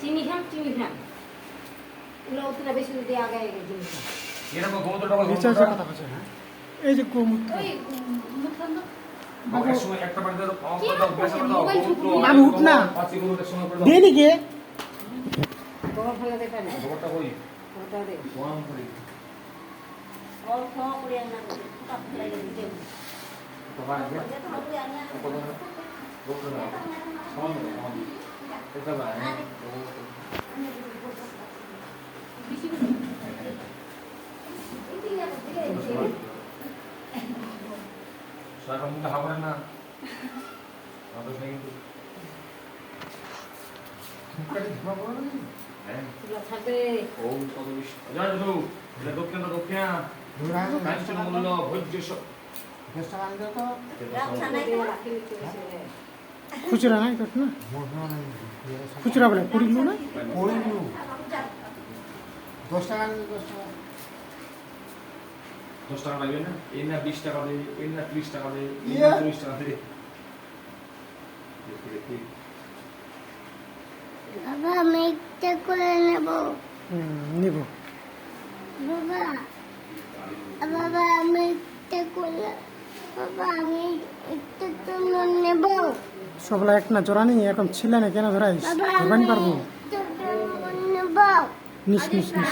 চিনি খান উতলা বেশি যদি আগে চিনি খান এই যে গোমূত্র আমি উঠ না দিয়ে দিকে গোবর ফেলে দেখা না ওটা দে অল্প করে না কাপ লাগে দিতে খুচরা নাই তোর না খুচরা বলে কুড়িল না 10 টাকা 10 টাকা লাগবে না এই না 20 টাকা দেয় এই না 30 টাকা দেয় এই না 40 টাকা দেয় বাবা আমি একটা করে নেব নিব বাবা বাবা আমি একটা করে বাবা আমি একটা জন্য নেব সবলা এক না জোড়া নেই এরকম ছিল না কেন ধরাইস ধরবানি পারবো নেব নিস নিস নিস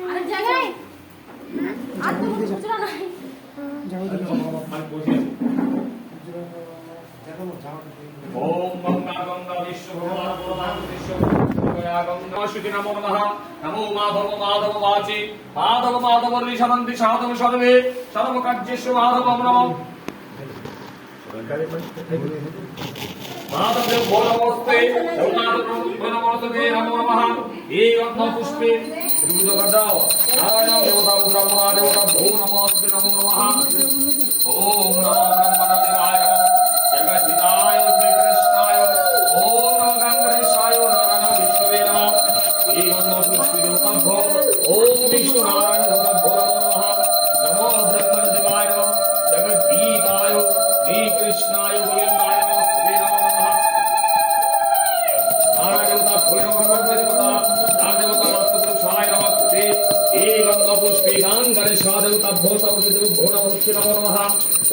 আরে জায়গায় আর তো খুচরা নাই যাও দেখো ओम गंगा गंगा विश्व भगवान भगवान विश्व गंगा गंगा शुचि नमो नमः नमो माधव माधव वाचि माधव माधव ऋषभन्ति साधव सर्वे सर्व कार्येषु माधवं नमः माधव भोरमस्ते माधव भोरमस्ते नमो नमः एवं पुष्पे रुद्र गदाओ नारायण देवता ब्रह्मा देवता भो नमस्ते नमो नमः ओम नमो ब्रह्मदेवाय नमः जगद्विदाय श्रीकृष्णाय ओम नमो गंगेशाय नारायण विष्णुवे नमः एवं पुष्पे देवता ओम विष्णु नारायण देवता भो नमो नमः नमो ब्रह्मदेवाय नमः जगद्विदाय श्रीकृष्णाय गोविन्दाय नमस्ते नमो नमः नारायण देवता भैरव देवता नारायण देवता वास्तुपुरुषाय नमस्ते एवं पुष्पे गंगेशाय देवता भो नमस्ते नमो नमः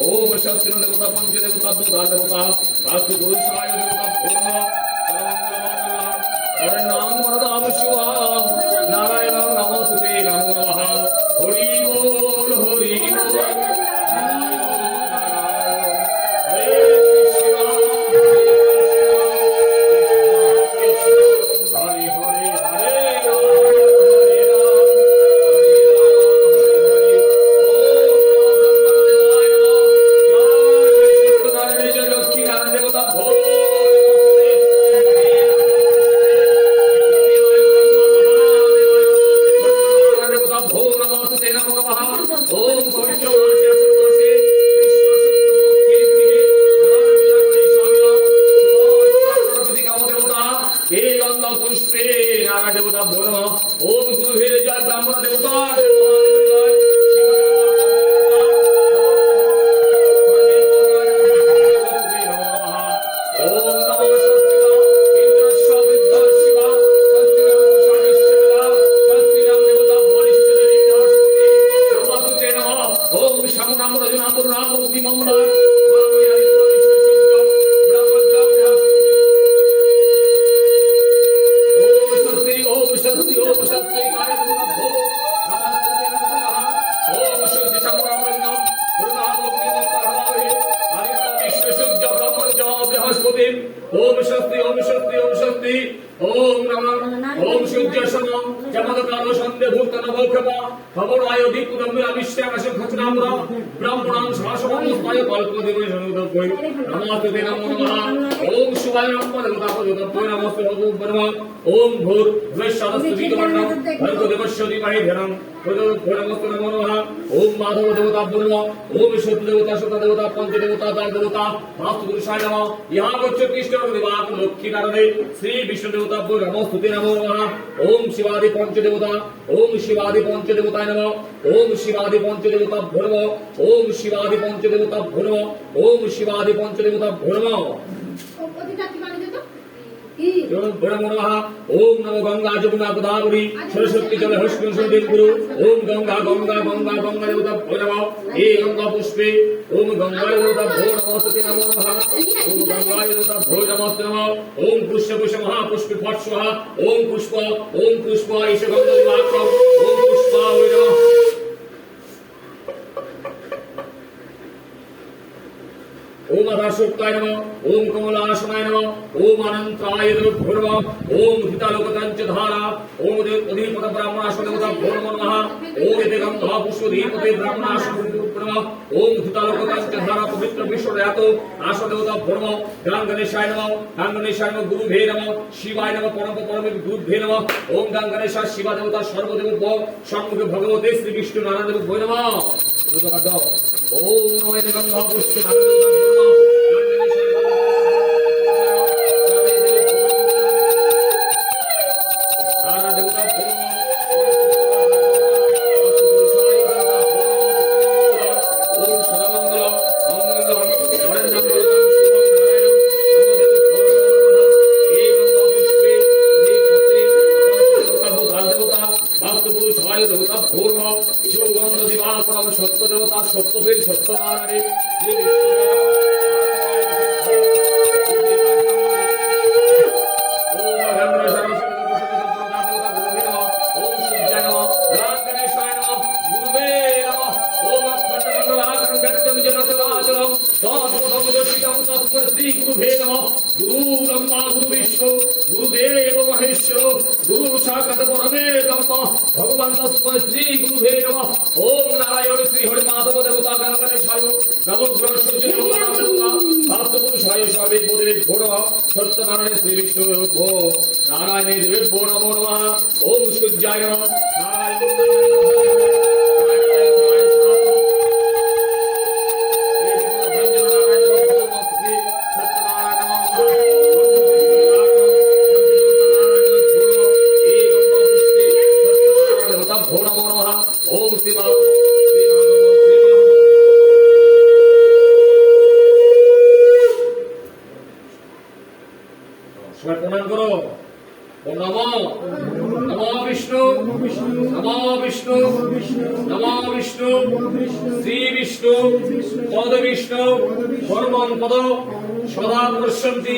ओम शक्ति देवता पंच देवता दुर्गा देवता वास्तुपुरुषाय देवता भो नमः और नाम वरदाम शिवा नारायण नमस्ते नमो नमः हरि बोल हरि बोल देवता बोल ओम गुरु हे जय ब्राह्मण देवता ओम शक्ति ओम शक्ति ओम शक्ति ओम नमः ओम सूर्य समम जमदकालो संदे भूत नवोखपा खबर आयो दीप दम्बे अविष्य अशुभ खचनामरा ब्राह्मणां शासवं स्मय कल्प देवे सनुदभय नमस्ते नमो नमः ओम शिवाय नमः देवता देवता नमस्ते नमो ब्रह्म ओम भूर द्वेषादस्तु विदवर्णं भर्गो देवस्य धीमहि धीरं নমস্তে নমো নমঃ ওম মাধব দেবতা ব্রহ্ম ওম সত্য দেবতা সত্য দেবতা পঞ্চ দেবতা দ্বার দেবতা বাস্তু পুরুষায় নমঃ ইহা গচ্ছ কৃষ্ণ দেবাক লক্ষ্মী নারায়ণে শ্রী বিষ্ণু দেবতা নমো স্তুতে নমো নমঃ ওম শিবাদি পঞ্চ দেবতা ওম শিবাদি পঞ্চ দেবতায় নমঃ ওম শিবাদি পঞ্চ দেবতা নমঃ ওম শিবাদি পঞ্চ দেবতা নমঃ ওম শিবাদি পঞ্চ দেবতা নমঃ ओम नमो गंगा जमुना गोदावरी सरस्वती जल हर्षण गुरु ओम गंगा गंगा गंगा गंगा देवता नमः हे गंगा पुष्पे ओम गंगा देवता भो नमस्ते नमो नमः ओम गंगा देवता भो नमस्ते नमः ओम पुष्प पुष्प महापुष्प फट स्वाहा ओम पुष्प ईश गंगा वाक्यम ओम पुष्पा होय नमः ओम अधाशोक्ताय नमः ओम कमलासनाय नमः ओम अनंताय नमः ओम हितालोकतंच धारा ओम अधिपत ब्राह्मणाश्व देवता नमो नमः ओम एतेगम पुष्पदीपते ब्राह्मणाश्व नमः ओम हितालोकतंच धारा पवित्र विश्वदयातो आश्व देवता नमः गंग गणेशाय नमः गुरुभे नमः शिवाय नमः परम गुरुभे नमः ओम गंग गणेशा शिवा देवता सर्वदेव षण्मुख भगवते श्री विष्णु नारायण देव नमः ओम नमो एतेगम पुष्प সত্যবীর সত্যনারায়ণে শ্রী भगवान श्री गुरुभे नमः ओम नारायण श्री हरि माधव देवता गणगणेशाय नमो बृहस्पति देवता शास्त्र पुरुषाय स्वामी बोधे भो सत्यनारायण श्री विष्णु भो नारायण देवे भो नमो नमः ओम सूर्याय नमः प्रणाम करो नमो नमो विष्णु श्री विष्णु पद विष्णु परमं पद सदा पश्यन्ति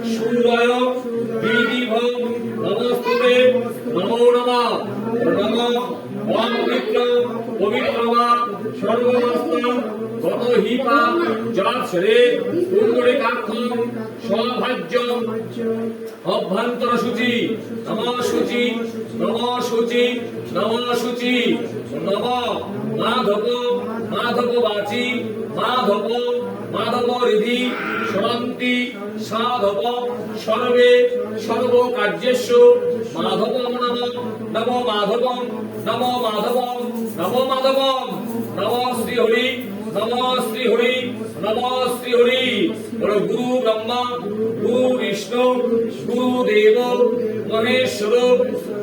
सूर्याय विधिभ नमस्ते नमो नमः नमो पवित्र पवित्रमा सर्वमस्तम गत हिपा जाक्षरे कुंडलिकाक्षं सौभाज्यम अभ्यंतर शुचि नमः शुचि नमः शुचि नमः शुचि नमः माधव माधव वाची माधव माधव रिधि शांति साधव सर्वे सर्व कार्येषु माधव नमो नमो माधव नमो माधव नमो माधव नमो श्री हरि नमो श्री हरि नमो श्री हरि गुरु ब्रह्मा गुरु विष्णु गुरुदेव महेश्वर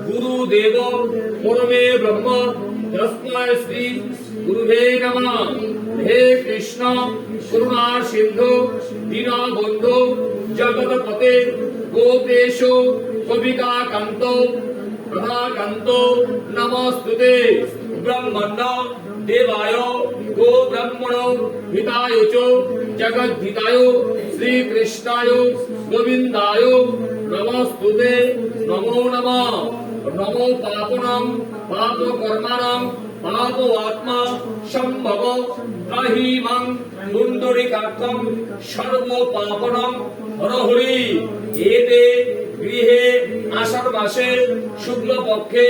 गुरुदेव परमे ब्रह्म तस्मै श्री गुरुवे नमः हे कृष्ण करुणा सिंधु दीनबंधु जगतपते गोपेशो कविका कांतो राधाकांतो नमस्तुते ब्रह्मण्ड देवाय गो ब्रह्मणो हिताय च जगद्धिताय श्री कृष्णाय गोविंदाय नमस्तुते नमो नमः नमो पापनम पाप कर्मणम पाप आत्मा संभव त्राहिमं पुंडरीकाक्षं सर्व पापनम हरहरि एते गृहे आषाढ़ मासे शुक्ल पक्षे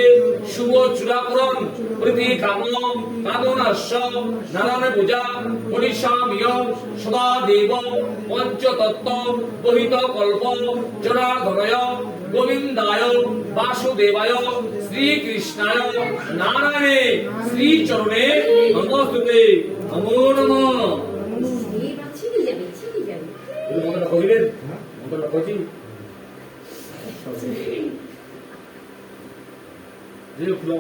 शुभ चूड़ाकरण प्रति काम कामनाश्च नारायण पूजा परिशाम्य सदा देव पंचतत्व बहित कल्प जनार्दनय গোবিন্দায় বাসুদেবায় শ্রীকৃষ্ণায় নারায়ণে শ্রীচরণে নমস্তুতে নমো নমঃ। মন্ত্রটা কহিলেন, মন্ত্রটা কইছি যে ফুল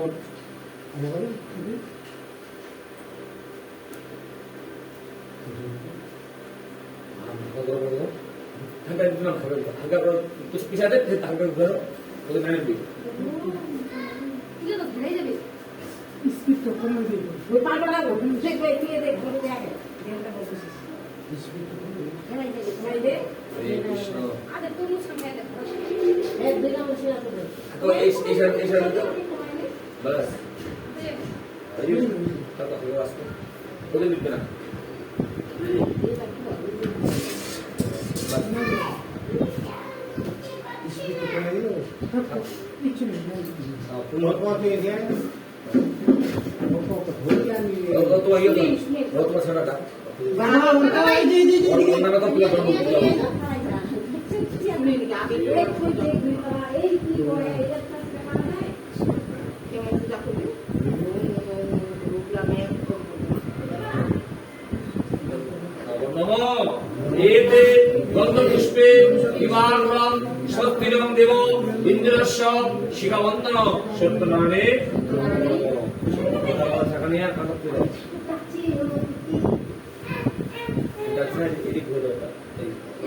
कुछ पीछा दे फिर धागा करो तो मैंने भी ये तो घरे जाबे স্পিড তো কমে দিই ওই পাগল লাগো দেখ ভাই তুই দেখ করে আগে দেনটা বলছিস খেলাই দে हरे कृष्ण আরে তুমি সামনে দেখ এক দিনা বসে আছে तो ऐसा बस अरे तब तक वास्ते बोले बिना স্পিড তো কমে দিই কিছু নেই तो आइए बहुत बड़ा सारा था বাবা উল্টা এই দি দি और उन्होंने तो पूरा ब्रह्म पूरा আগে এক কই দেখ বাবা এই কি করে এটা তো মানে কেমন পূজা করবে রূপলামে नमो एते गन्धपुष्पे हिमालयं स्वस्तिरं देव इन्द्रस्य शिखवन्तन सत्यनारायणे সেখানে আর কাজ করতে দাও এটা আছে এদিক হলো এটা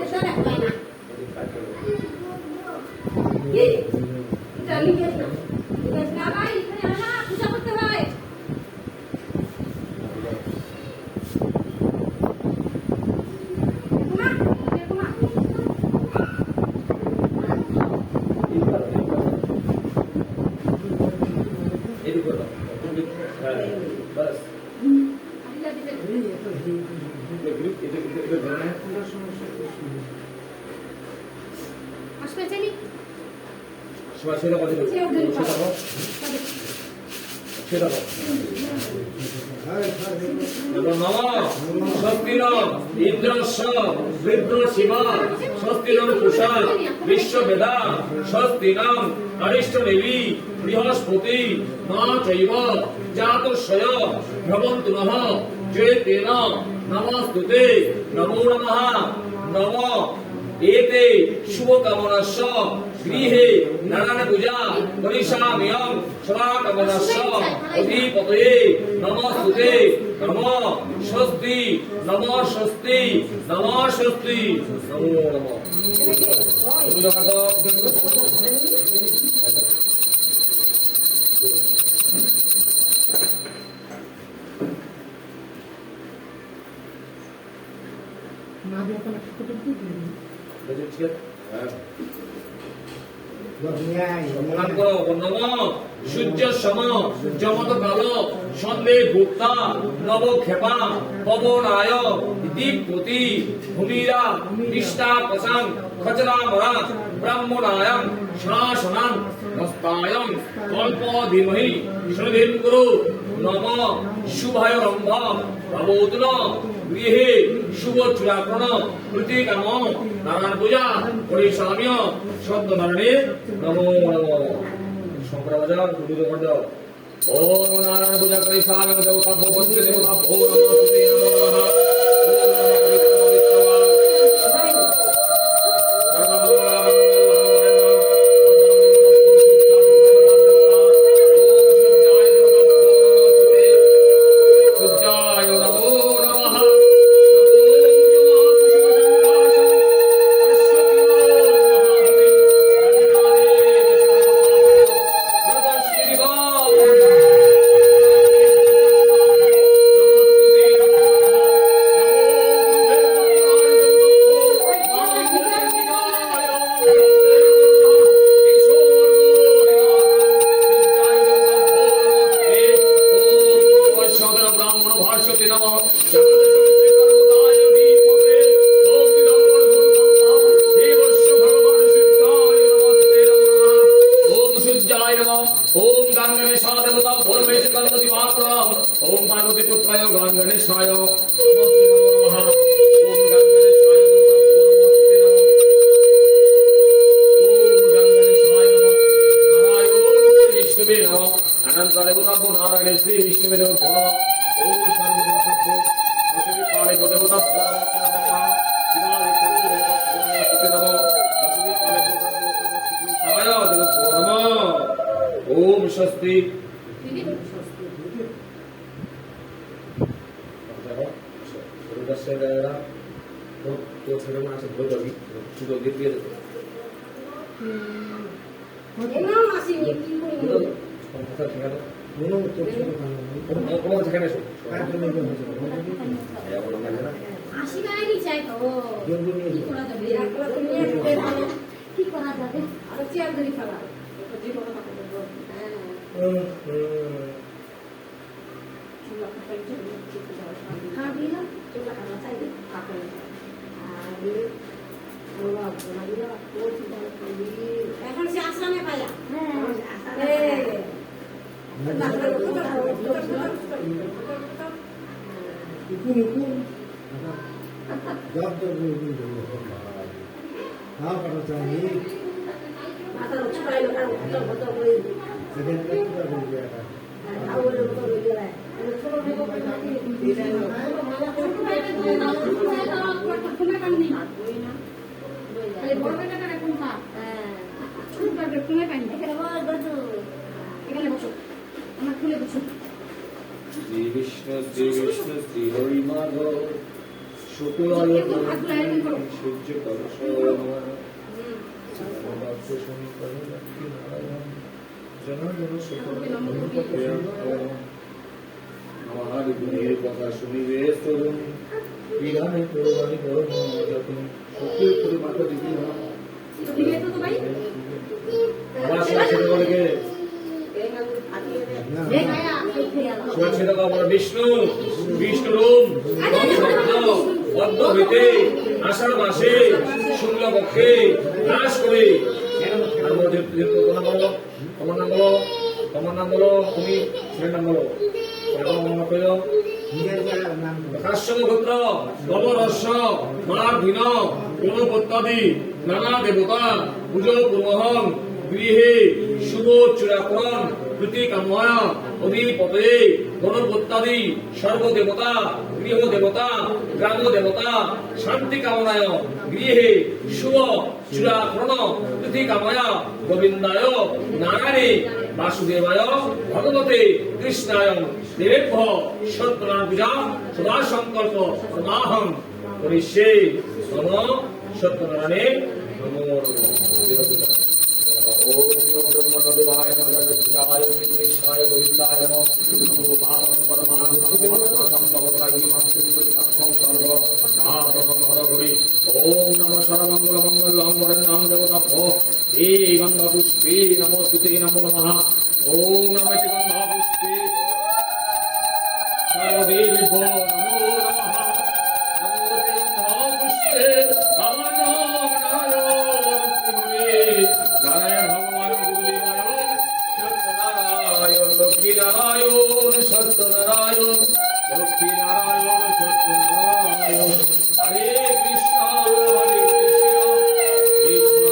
এটা না হয় না এদিক কাজ করো এই এটা লিখে দাও না ভাই এখানে আনা পূজা করতে হয় কুমা কুমা এদিক হলো बस আল্লাহ দিবে ग्रुप এদিক ধরনে আসবে চলি সবাই সেটা বলে সেটা নম স্বস্তির ইন্দ্রস্য বৃদ্ধ শিব স্বস্তির পুষা বিশ্ববেদা স্বস্তির অরিষ্ট দেবী বৃহস্পতি মা চৈব জাতস্বয় ভবন্তু নঃ জয়তেন নমস্তুতে নমো নমঃ নম एते शुभ कामनाश्च गृहे नारायण पूजा करिष्याम्यहं सदा कामनाश्च अधिपतये नमस्ते नमो स्वस्ति नमो स्वस्ति नमो स्वस्ति नमो না দিয়ে কোনো ছোট দিই সূর্য সম জমত কাল সন্দেহ ভোক্তা নব ক্ষেপা পবনায় দীপতি ভূমিরা নিষ্ঠা পশাং খচরা মরা ব্রাহ্মণায়ং শাসনাং হস্তায়ং কল্প ধীমহি শ্রদ্ধেন গুরু নম শুভায় রম্ভ প্রবোদন গৃহে শুভ চূড়াকরণ প্রতিকাম নারায়ণ পূজা করিষ্যামি সত্যনারায়ণে নমো নমঃ শঙ্কর বাজার দুটো করে দাও ওম নারায়ণ পূজা করিষ্যামি দেবতা ভগবতী দেবতা ভো নমস্তে নমঃ ओम गंगणेशा देवता भोरमेश गणपति मातरम ओम पार्वती पुत्राय गंगणेशाय नमस्ते नमः ओम गंगणेशाय देवता भोरमस्ते नमः ओम गंगणेशाय দেবতাভ্যো নারায়ণে শ্রী বিষ্ণুদেব নমঃ ওম সর্বদেবতাভ্যো পৃথিবী কালে দেবতাভ্যো নমঃ শিবায় দেবতাভ্যো নমঃ পৃথিবী কালে দেবতাভ্যো শিবায় দেবতাভ্যো নমঃ ওম স্বস্তি এনাও আসেনি কি করি আসি গাড়ি চাই তো কি করা যাবে একলা তুমি একটু ভালো কি করা যাবে আর চেয়ার ধরে ফেলা জীবন হ্যাঁ দিলাম এখন সে আসামে পাইয়া বড় বেটাটা এখন খা ছোট বেটা খুলে পানি এখানে বসো আমার খুলে বসো শ্রী বিষ্ণু শ্রী হরি মাধব শুক্লায় সূর্য কলশ মহাবিঘ্নের কথা শুনিবে তরুণ বিধানে করবানি করম যতন সত্যি করে মাথা দিবি না দিলে তো ভাই আমার সাথে বলে কে বিষ্ণু বিষ্ণুরূপ পদ্ম হইতে আষাঢ় মাসে শুক্ল পক্ষে নাশ করে তোমার নাম বলো তোমার নাম বলো তুমি ছেলের নাম বলো কাশ্যপগোত্র নবরস্য মার্ভিন গুণপত্যাদি নানা দেবতা পুজো পূর্বহং গৃহে শুভ চূড়াকরণ প্রীতিকাময়া অধিপতে গণপত্যাদি সর্বদেবতা গৃহ দেবতা গ্রাম দেবতা শান্তি কামনায় গৃহে শুভ চূড়াকরণ প্রীতিকাময়া গোবিন্দায় নারায়ণে বাসুদেবায় ভগবতে কৃষ্ণায় দেবেভ্য সত্যনারায়ণ পূজা সদা সংকল্প সমাহং করিষ্যে নম সত্যনারায়ণে নমো নমঃ ওম ব্রহ্মদেবায় নমঃ জগৎপিতায় কৃষ্ণায় গোবিন্দায় নমঃ নমো পাবন পরমাত্মা সর্ব আপরম হরি ওম নমঃ সর্বমঙ্গল মঙ্গলং বরেণ্যং দেবতাভ্যো হে গঙ্গা পুষ্পে নমস্তুতে নমো নমঃ ওম নমঃ গঙ্গা পুষ্পে সর্বদেবেভ্যো নমো নমঃ নমো গঙ্গা পুষ্পে নারায়ণ ভগবান গুরুদেবায় সত্যনারায়ণ লক্ষ্মীনারায়ণ সত্যনারায়ণ লক্ষ্মীনারায়ণ সত্যনারায়ণ হরে কৃষ্ণ কৃষ্ণ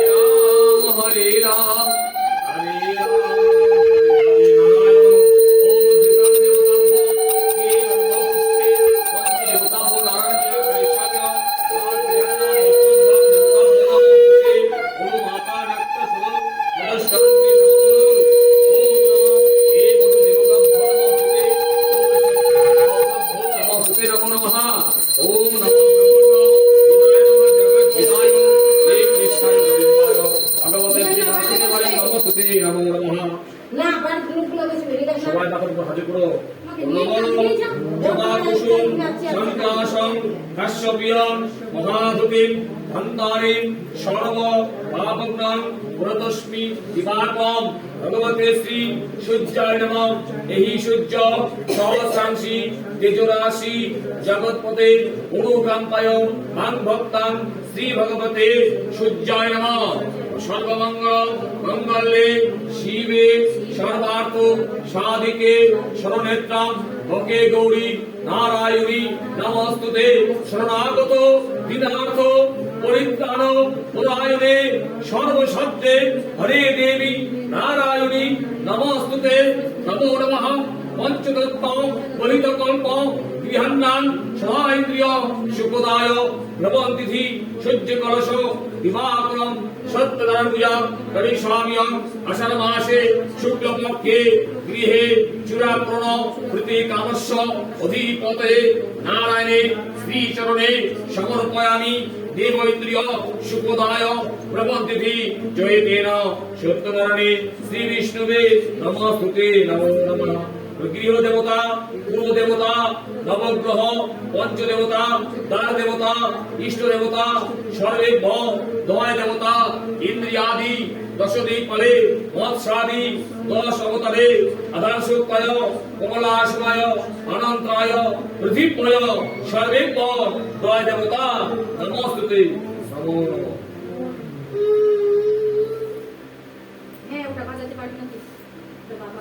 কৃষ্ণ হরে রাম হরে রাম সবাই তাদের উপর হাজির করো শঙ্কাশং কাশ্যপিয়ং মহাধুতিম ধন্তারিম সর্ব পাপগ্নং পুরতস্মি দিবাকম ভগবতে শ্রী সূর্যায় নমঃ এই সূর্য সহস্রাংশি তেজরাশি জগৎপতে অনুকম্পায় মাং ভক্তাং শ্রী ভগবতে সূর্যায় নমঃ সর্বমঙ্গল মঙ্গলে শিবে সর্বার্থ সাধিকে শরণেত্রাম ওকে গৌরী নারায়ণী নমস্তুতে শরণাগত বিদার্থ পরিত্রাণ পরায়ণে সর্বশব্দে হরে দেবী নারায়ণী নমস্তুতে নমো নমঃ পঞ্চতত্ত্বম বলিতকল্প গৃহান্নান সদাইন্দ্রিয় সুখদায় ভ্রমন্তিথি সূর্য কলশ দিবাকরম সত্যদান পূজা করিষ্যাম্যহম আষাঢ় মাসে শুক্লপক্ষে গৃহে চূড়াপূর্ণ প্রীতি কামস্য অধিপতে নারায়ণে শ্রীচরণে সমর্পয়ামি দেবৈন্দ্রিয় সুখদায় ভ্রমন্তিথি জয়তেন সত্যনারায়ণে শ্রী বিষ্ণুবে নমস্তুতে নমো নমঃ গৃহ দেবতা পূর্ব দেবতা নবগ্রহ পঞ্চদেবতা দ্বার দেবতা ইষ্ট দেবতা সর্বেভ্য দয় দেবতা ইন্দ্রিয়াদি দশদিকপালে মৎস্যাদি দশ অবতারে আধারশোকায় কমলাশমায় অনন্তায় পৃথিবীয় সর্বেভ্য দয় দেবতা নমস্তুতে নমো নমঃ। হ্যাঁ ওটা বাজাতে পারবি না তুই। ওটা বাবা।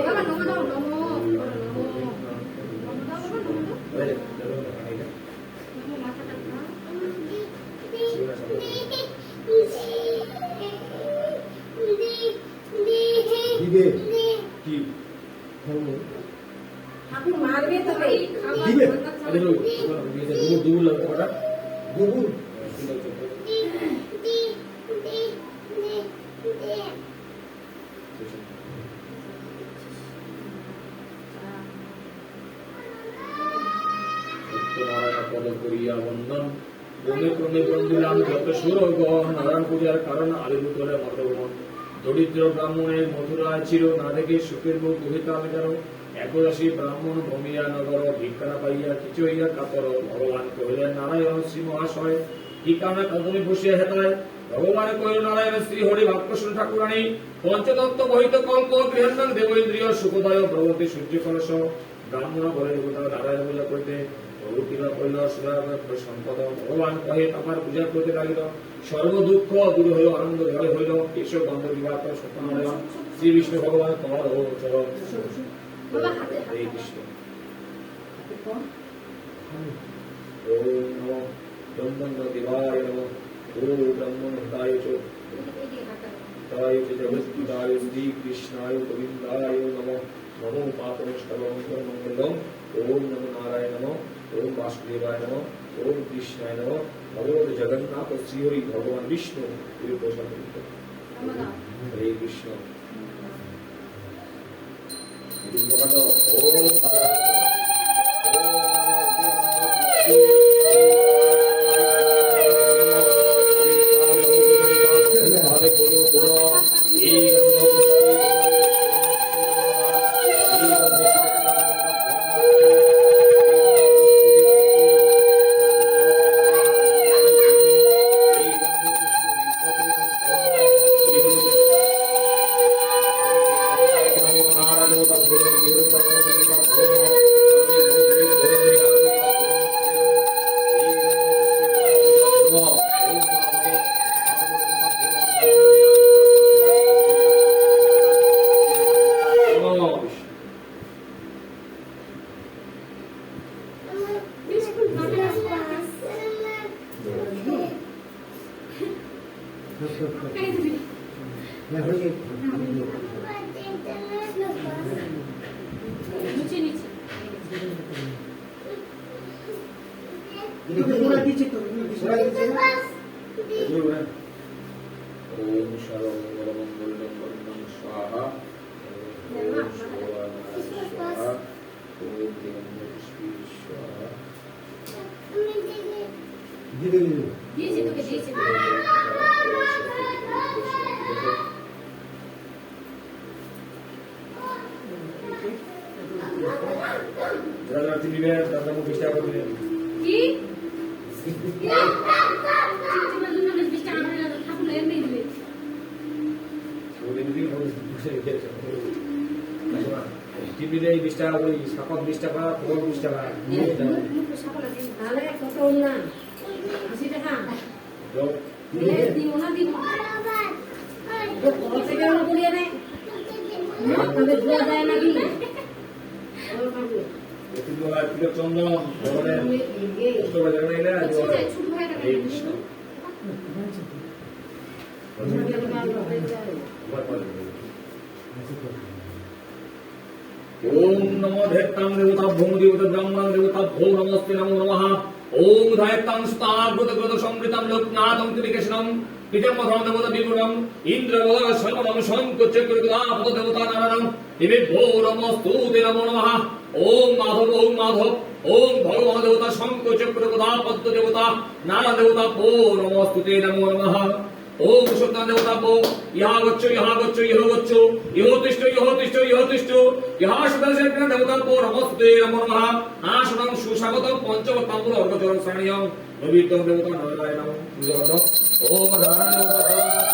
বাবা নমো দাও নমো বলো নমো। নমো দাও বাবা নমো দাও। নমো মাথাটা না। দিবে কি ঠাকুর মারবে তবে দিবে আরে লো দুবুর দুবুর লাগবে কটা গুগুর সত্যনারায়ণ পদ করিয়া বন্দন ক্রমে ক্রমে বন্দিলাম যত সুরগণ নারায়ণ পূজার কারণ আলিপুতলে মর্দগণ দরিদ্র ব্রাহ্মণের মথুরায় ছিল না দেখে সুখের মুখ দুহিতাম যেন একরাশি ব্রাহ্মণ ভূমিয়া নগর ভিক্ষা পাইয়া কিছু হইয়া কাতর ভগবান কহিলেন নারায়ণ শ্রী মহাশয় কি কারণে কদমে বসিয়া হেতায় ভগবান কহিল নারায়ণ শ্রী হরি ভক্তসুর ঠাকুরানী পঞ্চতত্ত্ব বহিত কল্প গৃহান্নান দেবেন্দ্রিয় সুখদয় ভগবতী সূর্য কলস ব্রাহ্মণ বলে দেবতা নারায়ণ পূজা করিতে প্রভু কৃপা করিল সম্পদ ভগবান কহে আমার পূজা করতে লাগিল সর্ব দুঃখ দূর হইল আনন্দ ঘরে হইল কেশব বন্ধ বিবাহ সত্যনারায়ণ শ্রী বিষ্ণু ভগবান তোমার ও চরণ বাবা হাতে হরে কৃষ্ণ ॐ नमो ब्रह्मण्यदेवाय नमः ॐ ब्रह्मणहिताय च हिताय च जगद्गीताय श्रीकृष्णाय गोविन्दाय नमः नमो पापनष्टमङ्गलम् ॐ नमो नारायण नमः ॐ वासुदेवाय नमः ॐ कृष्णाय नमः भगवत जगन्नाथ श्रीहरि भगवान विष्णु हरे कृष्ण নিচে নিচে ওরা দিচ্ছে তো ওরা দিচ্ছে না ओम सर्वमंगलमंगलं वन्दं स्वाहा ओम स्वाहा ओम देवपुष्पी स्वाहा দিবে দিয়েছি তোকে দিয়েছি যারা তিনি দাদা মুখ চেষ্টা করবেন কি চিমচিমা দুটো বিশটা আনবে না ঠাকুর এমনি দিবে ওদের দিন বসে গেছে টিভিতে 20 টাকা ওই সাপত 20 টাকা খবর 20 টাকা সকলে দিন তাহলে কত না 80 টাকা যাও দিও না দিও কলসে কেন করিয়ে নেয় আপনাদের ধোয়া যায় নাকি চন্দন ছোট হয়ে গেল ओम नमो धैत्तां देवताभ्यो देवता ब्रह्मणं देवताभ्यो नमस्ते नमो नमः ओम धैत्तां स्ताद्भुतकृत संवृतं लोकनाथं त्रिकेशनं पितामहं देवता विपुलं इंद्रवल शरणं शंखचक्रगदापद देवता नारायणं दिव्यो नमस्तुते नमो नमः ओम माधव ओम भगवान देवता शंखचक्रगदापद देवता नारायण देवता भो नमस्तुते नमो नमः ओम शुक्रान देवता भो यहाँ गच्छो इहो तिष्ठो यहाँ शुद्ध देवता भो नमस्ते नमो नमः आसनं सुस्वागतं पंचवक्तांबुल अर्घचरण श्रेणीयं नवीतं देवता नारायणं ओम नारायण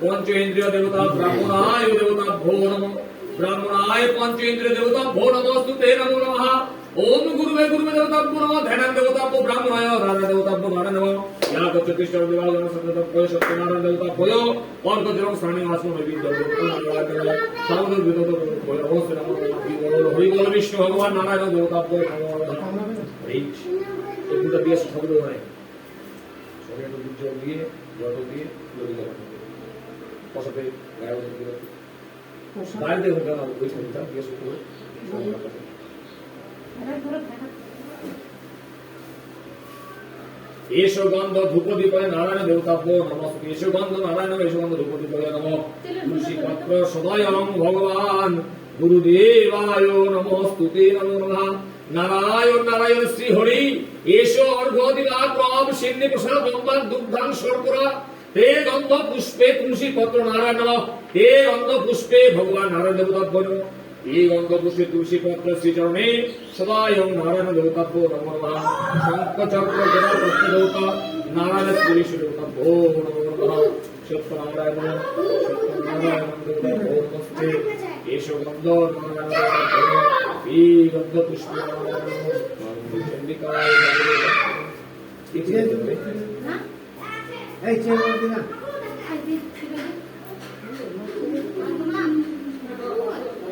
पंचेन्द्रिय देवता ब्राह्मणाय देवता भो नमः ब्राह्मणाय पंचेन्द्रिय देवता भो नमस्तुते नमो नमः ओम गुरुवे देवता भो नमः ध्यान देवता भो ब्राह्मणाय राजा देवता भो नारायण नमः यहाँ को चतुष्टय देवाल जन सतत भो सत्यनारायण देवता भो और को जन स्थानीय आसनो में भी साउंड देवता भो नमस्ते नमो नमः हरि बोल विष्णु भगवान नारायण देवता भो एक दूसरा दिया शब्द है सभी को जो दिए जो दिए পশাতে গায়ে দিল বাইরে হয়ে গেল ওই ছবিটা দিয়ে শুরু করে এসো গন্ধ ধূপ দীপে নারায়ণ দেবতাভ্যো নমস্তে এসো গন্ধ নারায়ণ এসো গন্ধ ধূপ দীপে নমঃ তুলসী পত্র সদয়ং ভগবান গুরুদেবায় নমস্তুতে নমো নমঃ নারায়ণ নারায়ণ শ্রী হরি এসো অর্ঘ্য দিবা প্রভ সিন্নি প্রসাদ ব্রহ্মার দুগ্ধাং শর্করা ते गंध पुष्पे तुलसी पत्र नारायण नमः ते गंध पुष्पे भगवान नारायण देवता भो এই গন্ধপুষ্পে তুলসী পত্র শ্রীচরণে সদায়ং নারায়ণ দেবতাভ্য নমো নমঃ শঙ্খ চক্র গদা পদ্মদেবতা নারায়ণ পুরীশ দেবতাভ্য নমো নমঃ সত্যনারায়ণ সত্যনারায়ণ দেবতাভ্য নমস্তে এষ গন্ধ নারায়ণ দেবতাভ্য এই গন্ধপুষ্পে চন্ডিকায় এই চেয়ার দিন না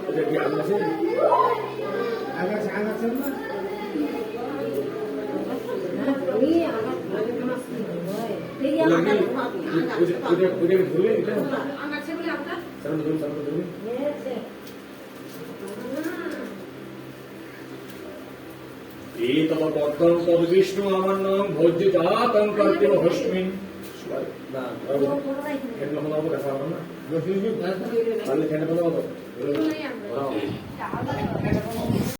এটা কি আছে আগাছে না আমি আমার কি হয় এই ওটা ধরলে এটা আমার ছেলে আপনার সামনে ধরুন এই তব পদ্মং তব বিষ্ণু আমার নাম ভোজ্য জাতং কর্তিম হস্মিন না এটা মনে হবে দেখা হবে না তাহলে কেন বলো